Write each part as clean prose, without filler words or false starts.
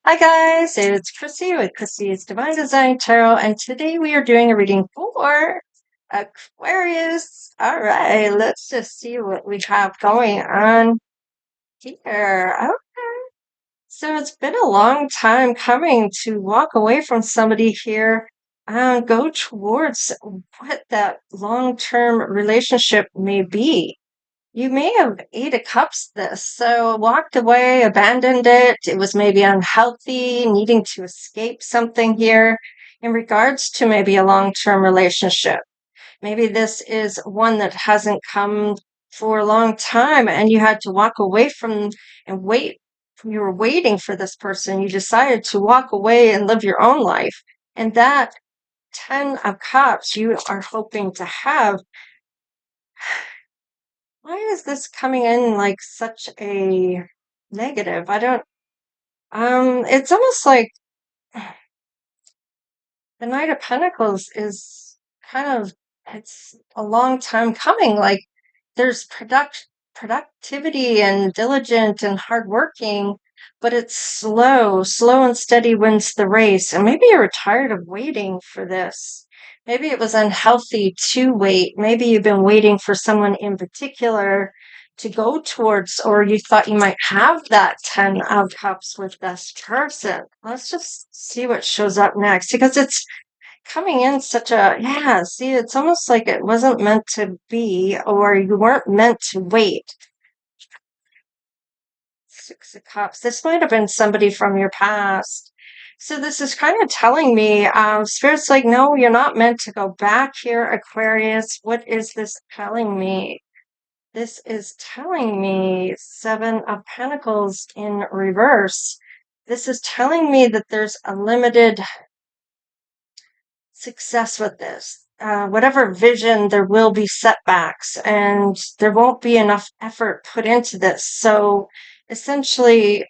Hi guys, it's Chrissy with Chrissy's Divine Design Tarot, and today we are doing a reading for Aquarius. All right, let's just see what we have going on here. Okay, so it's been a long time coming to walk away from somebody here and go towards what that long-term relationship may be. You may have Eight of Cups this, so walked away, abandoned it. It was maybe unhealthy, needing to escape something here in regards to maybe a long-term relationship. Maybe this is one that hasn't come for a long time and you had to walk away from and wait. You were waiting for this person. You decided to walk away and live your own life. And that Ten of Cups you are hoping to have. Why is this coming in like such a negative? I don't, it's almost like the Knight of Pentacles is kind of, it's a long time coming. Like there's productivity and diligent and hardworking, but it's slow and steady wins the race. And maybe you're tired of waiting for this. Maybe it was unhealthy to wait. Maybe you've been waiting for someone in particular to go towards, or you thought you might have that 10 of cups with this person. Let's just see what shows up next because it's coming in such a, yeah, see, it's almost like it wasn't meant to be, or you weren't meant to wait. Six of Cups. This might have been somebody from your past. So this is kind of telling me, Spirit's like, no, you're not meant to go back here, Aquarius. What is this telling me? This is telling me Seven of Pentacles in reverse. This is telling me that there's a limited success with this. Whatever vision, there will be setbacks and there won't be enough effort put into this. So essentially,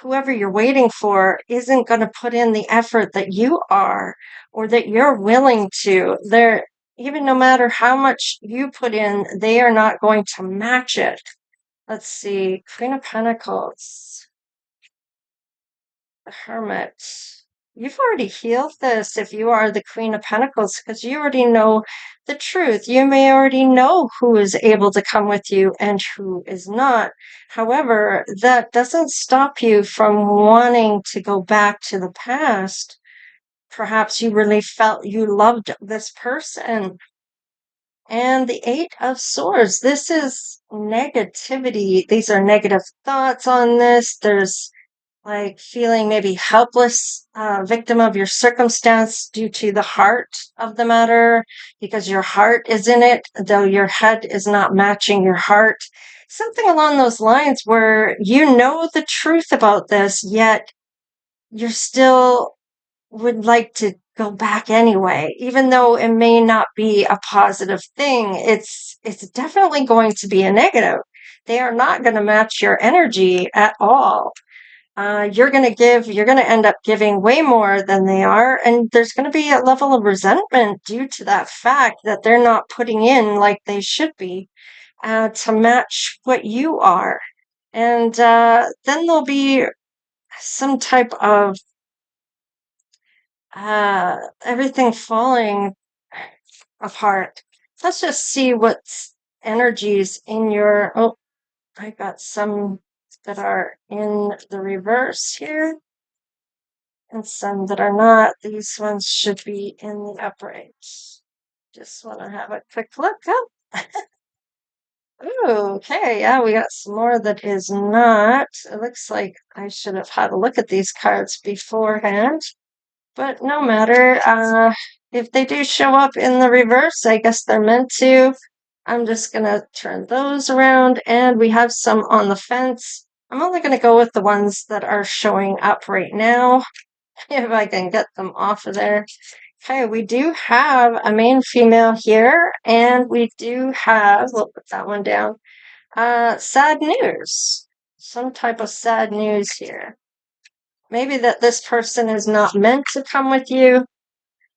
whoever you're waiting for isn't going to put in the effort that you are or that you're willing to. They're, even no matter how much you put in, they are not going to match it. Let's see, Queen of Pentacles, the Hermit. You've already healed this if you are the Queen of Pentacles because you already know the truth. You may already know who is able to come with you and who is not. However, that doesn't stop you from wanting to go back to the past. Perhaps you really felt you loved this person. And the Eight of Swords, this is negativity. These are negative thoughts on this. There's like feeling maybe helpless, victim of your circumstance due to the heart of the matter, because your heart is in it, though your head is not matching your heart. Something along those lines where you know the truth about this, yet you're still would like to go back anyway, even though it may not be a positive thing. It's definitely going to be a negative. They are not going to match your energy at all. You're going to give, you're going to end up giving way more than they are. And there's going to be a level of resentment due to that fact that they're not putting in like they should be to match what you are. And then there'll be some type of everything falling apart. Let's just see what energies in your, oh, I got some that are in the reverse here. And some that are not. These ones should be in the upright. Just want to have a quick look. Oh. Ooh, okay, yeah, we got some more that is not. It looks like I should have had a look at these cards beforehand, but no matter. If they do show up in the reverse, I guess they're meant to. I'm just gonna turn those around, and we have some on the fence. I'm only gonna go with the ones that are showing up right now. If I can get them off of there. Okay, we do have a main female here, and we do have, we'll put that one down, sad news. Some type of sad news here. Maybe that this person is not meant to come with you.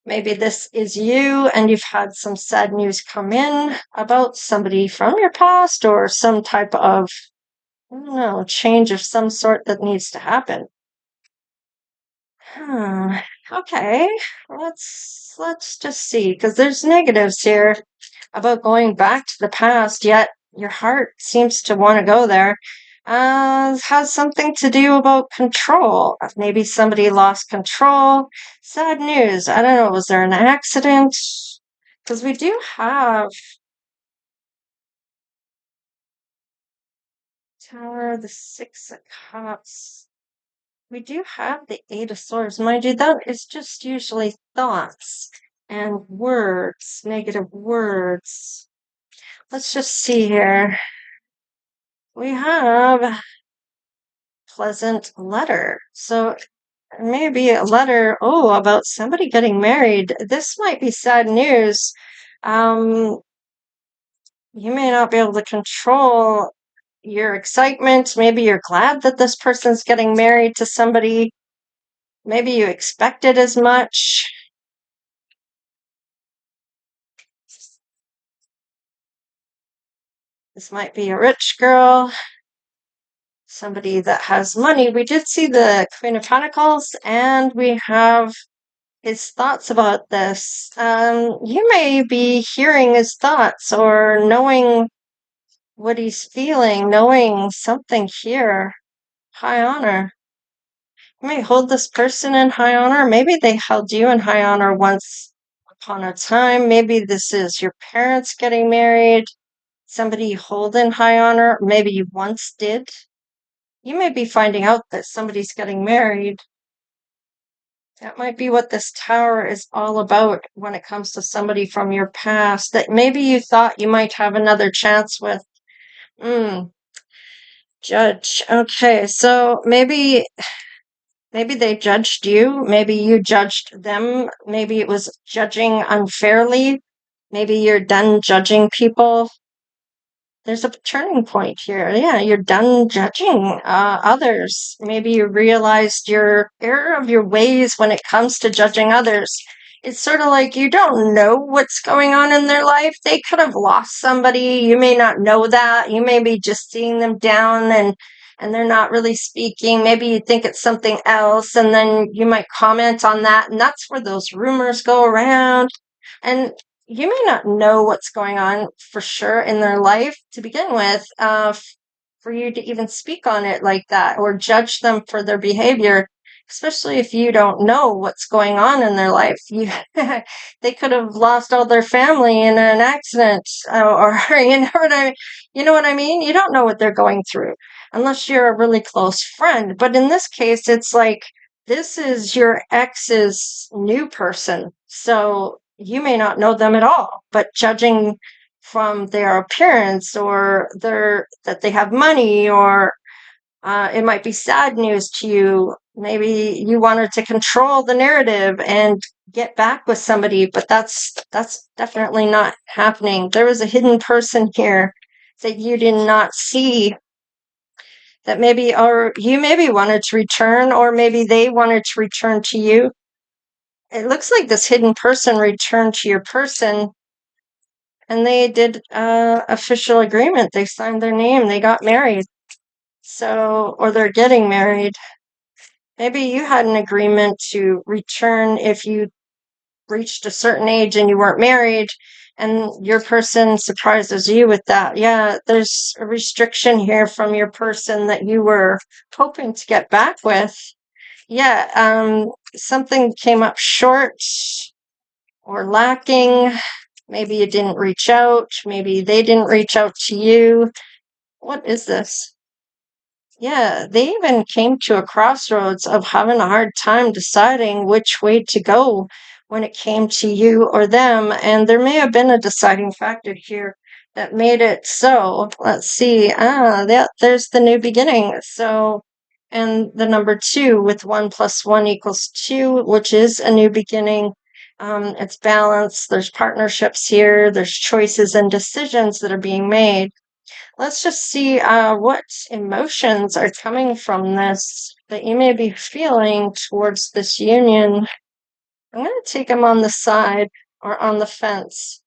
Maybe this is you, and you've had some sad news come in about somebody from your past or some type of I don't know, change of some sort that needs to happen. Hmm. Okay, let's just see, because there's negatives here about going back to the past, yet your heart seems to want to go there. Has something to do about control. Maybe somebody lost control. Sad news. I don't know. Was there an accident? Because we do have Tower, the Six of Cups. We do have the Eight of Swords. Mind you, that is just usually thoughts and words, negative words. Let's just see here. We have pleasant letter. So maybe a letter, oh, about somebody getting married. This might be sad news. Um, you may not be able to control your excitement. Maybe you're glad that this person's getting married to somebody. Maybe you expected as much. This might be a rich girl, somebody that has money. We did see the Queen of Pentacles, and we have his thoughts about this. You may be hearing his thoughts or knowing what he's feeling, knowing something here. High honor. You may hold this person in high honor. Maybe they held you in high honor once upon a time. Maybe this is your parents getting married, somebody you hold in high honor. Maybe you once did. You may be finding out that somebody's getting married. That might be what this tower is all about when it comes to somebody from your past that maybe you thought you might have another chance with. Judge. Okay, so maybe they judged you, maybe you judged them, maybe it was judging unfairly, maybe you're done judging people. There's a turning point here. Yeah, you're done judging others. Maybe you realized your error of your ways when it comes to judging others. It's sort of like you don't know what's going on in their life. They could have lost somebody. You may not know that. You may be just seeing them down and they're not really speaking. Maybe you think it's something else, and then you might comment on that, and that's where those rumors go around. And you may not know what's going on for sure in their life to begin with, for you to even speak on it like that or judge them for their behavior, especially if you don't know what's going on in their life. They could have lost all their family in an accident, or you know what I mean. You don't know what they're going through unless you're a really close friend. But in this case, it's like this is your ex's new person, so you may not know them at all, but judging from their appearance or that they have money, or it might be sad news to you. Maybe you wanted to control the narrative and get back with somebody, but that's definitely not happening. There was a hidden person here that you did not see, that maybe, or you maybe wanted to return, or maybe they wanted to return to you. It looks like this hidden person returned to your person, and they did official agreement. They signed their name. They got married. So, or they're getting married. Maybe you had an agreement to return if you reached a certain age and you weren't married, and your person surprises you with that. Yeah, there's a restriction here from your person that you were hoping to get back with. Yeah, something came up short or lacking. Maybe you didn't reach out. Maybe they didn't reach out to you. What is this? Yeah, they even came to a crossroads of having a hard time deciding which way to go when it came to you or them. And there may have been a deciding factor here that made it so. Let's see. There's the new beginning. So, and the number 2 with 1 + 1 = 2, which is a new beginning. It's balance. There's partnerships here. There's choices and decisions that are being made. Let's just see what emotions are coming from this that you may be feeling towards this union. I'm going to take them on the side or on the fence.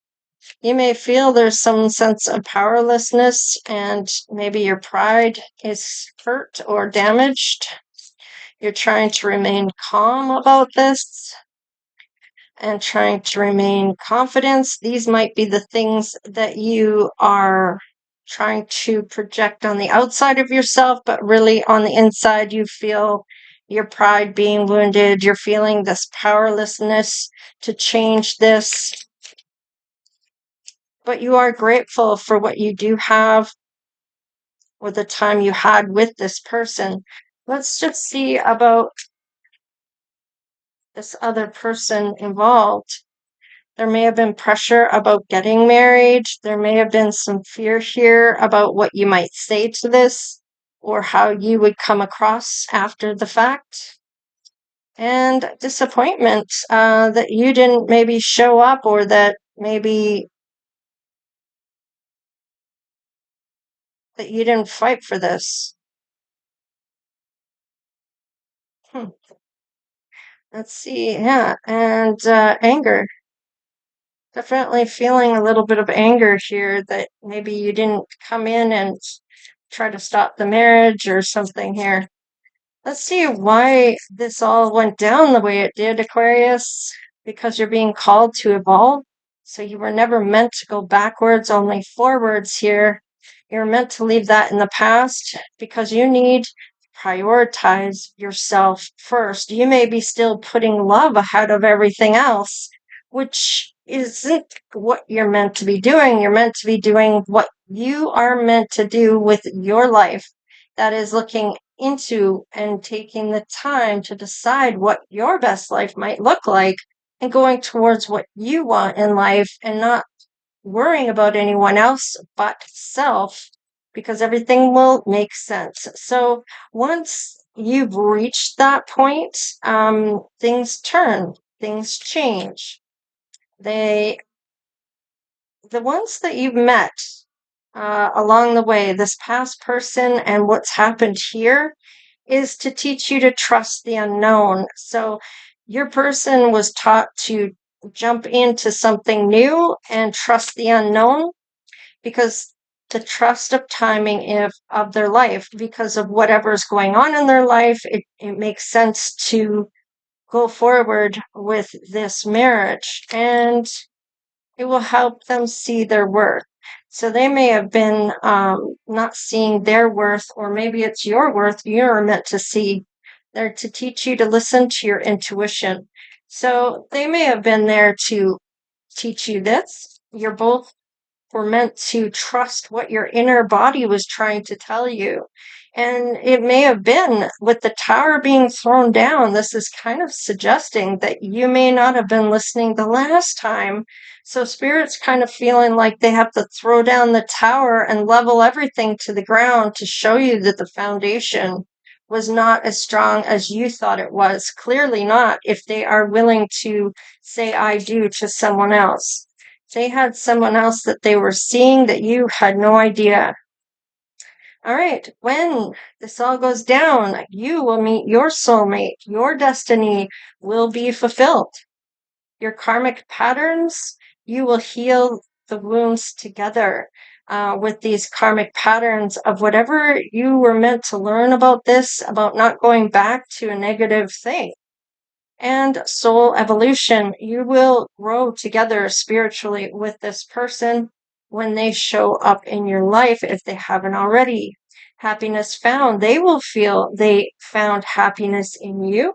You may feel there's some sense of powerlessness, and maybe your pride is hurt or damaged. You're trying to remain calm about this and trying to remain confident. These might be the things that you are trying to project on the outside of yourself, but really on the inside, you feel your pride being wounded. You're feeling this powerlessness to change this, but you are grateful for what you do have or the time you had with this person. Let's just see about this other person involved. There may have been pressure about getting married. There may have been some fear here about what you might say to this or how you would come across after the fact. And disappointment that you didn't maybe show up, or that maybe that you didn't fight for this. Let's see. Yeah. And anger. Definitely feeling a little bit of anger here that maybe you didn't come in and try to stop the marriage or something here. Let's see why this all went down the way it did, Aquarius. Because you're being called to evolve. So you were never meant to go backwards, only forwards here. You're meant to leave that in the past because you need to prioritize yourself first. You may be still putting love ahead of everything else, which isn't what you're meant to be doing. You're meant to be doing what you are meant to do with your life. That is looking into and taking the time to decide what your best life might look like and going towards what you want in life and not worrying about anyone else but self, because everything will make sense. So once you've reached that point, things turn, things change. The ones that you've met along the way, this past person and what's happened here, is to teach you to trust the unknown. So your person was taught to jump into something new and trust the unknown, because the trust of timing of their life, because of whatever's going on in their life, it makes sense to go forward with this marriage, and it will help them see their worth. So they may have been not seeing their worth, or maybe it's your worth you're meant to see. They're to teach you to listen to your intuition. So they may have been there to teach you this. You're both were meant to trust what your inner body was trying to tell you. And it may have been with the tower being thrown down, this is kind of suggesting that you may not have been listening the last time. So Spirit's kind of feeling like they have to throw down the tower and level everything to the ground to show you that the foundation was not as strong as you thought it was. Clearly not, if they are willing to say I do to someone else. They had someone else that they were seeing that you had no idea. All right, when this all goes down, you will meet your soulmate. Your destiny will be fulfilled. Your karmic patterns, you will heal the wounds together with these karmic patterns of whatever you were meant to learn about this, about not going back to a negative thing. And soul evolution, you will grow together spiritually with this person when they show up in your life, if they haven't already. Happiness found, they will feel they found happiness in you,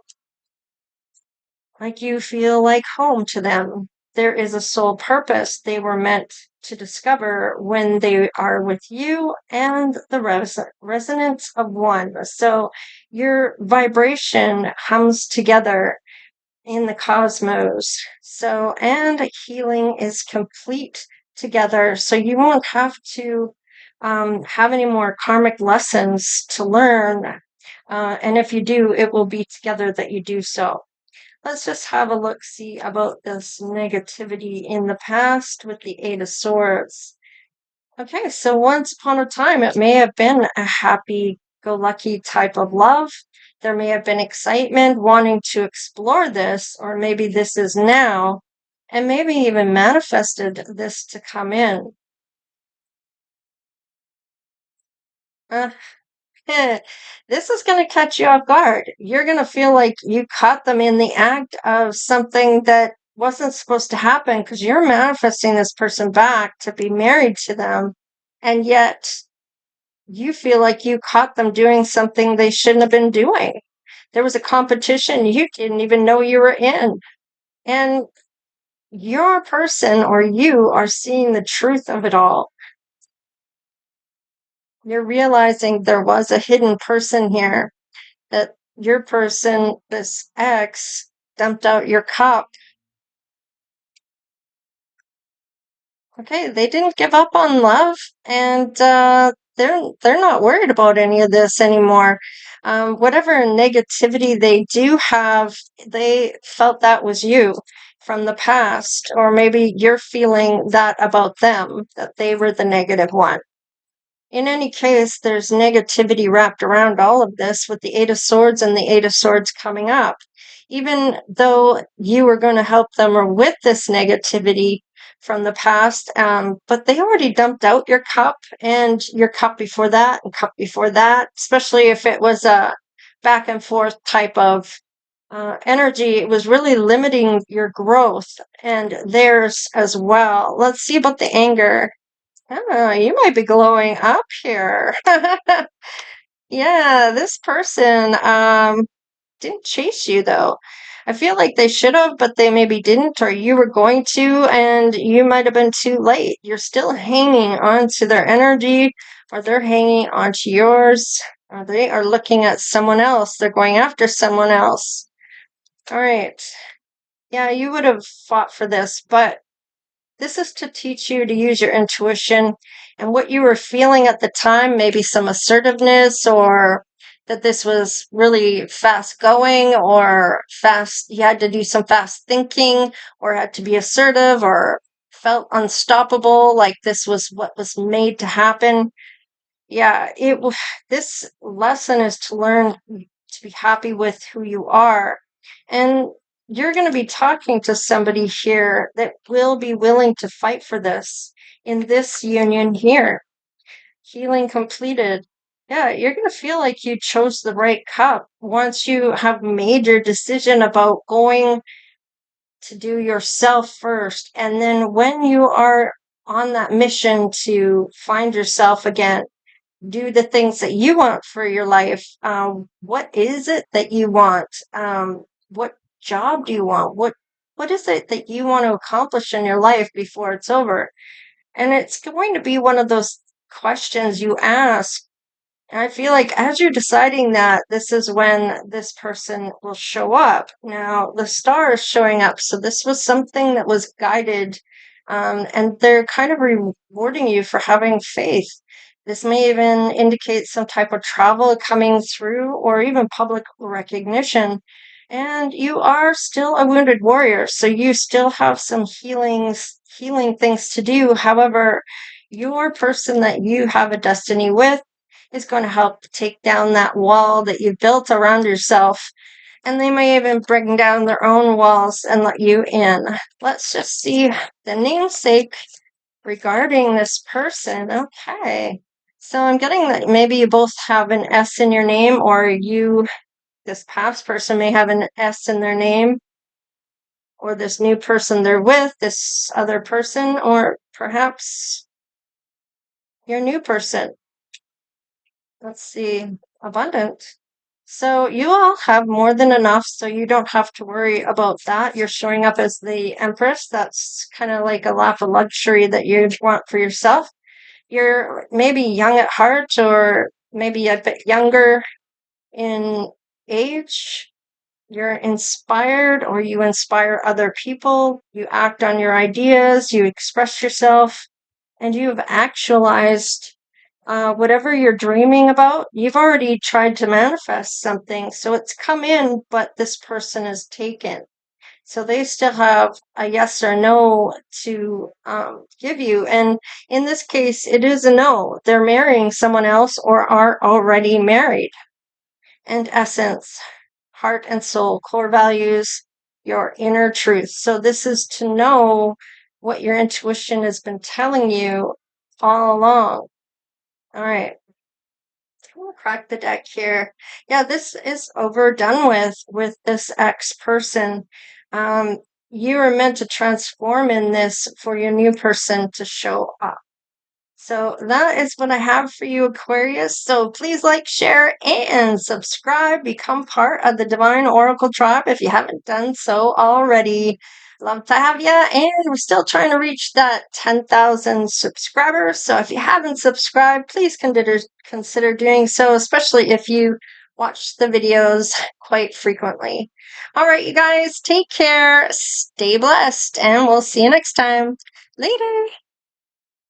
like you feel like home to them. There is a soul purpose they were meant to discover when they are with you, and the resonance of one. So your vibration hums together in the cosmos. So, and healing is complete together. So you won't have to have any more karmic lessons to learn. And if you do, it will be together that you do so. Let's just have a look-see about this negativity in the past with the Eight of Swords. Okay, so once upon a time, it may have been a happy-go-lucky type of love. There may have been excitement wanting to explore this, or maybe this is now, and maybe even manifested this to come in. Uh, this is going to catch you off guard. You're going to feel like you caught them in the act of something that wasn't supposed to happen because you're manifesting this person back to be married to them. And yet you feel like you caught them doing something they shouldn't have been doing. There was a competition you didn't even know you were in. And your person or you are seeing the truth of it all. You're realizing there was a hidden person here, that your person, this ex, dumped out your cup. Okay, they didn't give up on love, and they're not worried about any of this anymore. Whatever negativity they do have, they felt that was you from the past, or maybe you're feeling that about them, that they were the negative one. In any case, there's negativity wrapped around all of this with the Eight of Swords and the Eight of Swords coming up. Even though you were going to help them or with this negativity from the past, but they already dumped out your cup and your cup before that and cup before that, especially if it was a back and forth type of energy. It was really limiting your growth and theirs as well. Let's see about the anger. Oh, you might be glowing up here. Yeah, this person didn't chase you though. I feel like they should have, but they maybe didn't, or you were going to, and you might have been too late. You're still hanging on to their energy, or they're hanging on to yours, or they are looking at someone else. They're going after someone else. All right. Yeah, you would have fought for this, but this is to teach you to use your intuition and what you were feeling at the time, maybe some assertiveness, or that this was really fast going, or fast, you had to do some fast thinking, or had to be assertive, or felt unstoppable, like this was what was made to happen. Yeah, this lesson is to learn to be happy with who you are. And you're going to be talking to somebody here that will be willing to fight for this in this union here. Healing completed. Yeah, you're going to feel like you chose the right cup once you have made your decision about going to do yourself first. And then when you are on that mission to find yourself again, do the things that you want for your life. What is it that you want? What job do you want? What is it that you want to accomplish in your life before it's over? And it's going to be one of those questions you ask. And I feel like as you're deciding that, this is when this person will show up. Now, the star is showing up. So this was something that was guided, and they're kind of rewarding you for having faith. This may even indicate some type of travel coming through or even public recognition. And you are still a wounded warrior, so you still have some healing things to do. However, your person that you have a destiny with is going to help take down that wall that you built around yourself. And they may even bring down their own walls and let you in. Let's just see the namesake regarding this person. Okay. So I'm getting that maybe you both have an S in your name, or this past person may have an S in their name, or this new person they're with, this other person, or perhaps your new person. Let's see, abundant. So you all have more than enough, so you don't have to worry about that. You're showing up as the Empress. That's kind of like a lap of luxury that you want for yourself. You're maybe young at heart, or maybe a bit younger in age. You're inspired, or you inspire other people. You act on your ideas, you express yourself, and you've actualized whatever you're dreaming about. You've already tried to manifest something, so it's come in, but this person is taken. So they still have a yes or no to give you. And in this case, it is a no. They're marrying someone else or are already married. And essence, heart and soul, core values, your inner truth. So this is to know what your intuition has been telling you all along. All right. I'm gonna crack the deck here. Yeah, this is overdone with this ex person. You are meant to transform in this for your new person to show up. So that is what I have for you, Aquarius. So please like, share, and subscribe. Become part of the Divine Oracle Tribe if you haven't done so already. Love to have you. And we're still trying to reach that 10,000 subscribers. So if you haven't subscribed, please consider doing so, especially if you watch the videos quite frequently. All right, you guys, take care, stay blessed, and we'll see you next time. Later.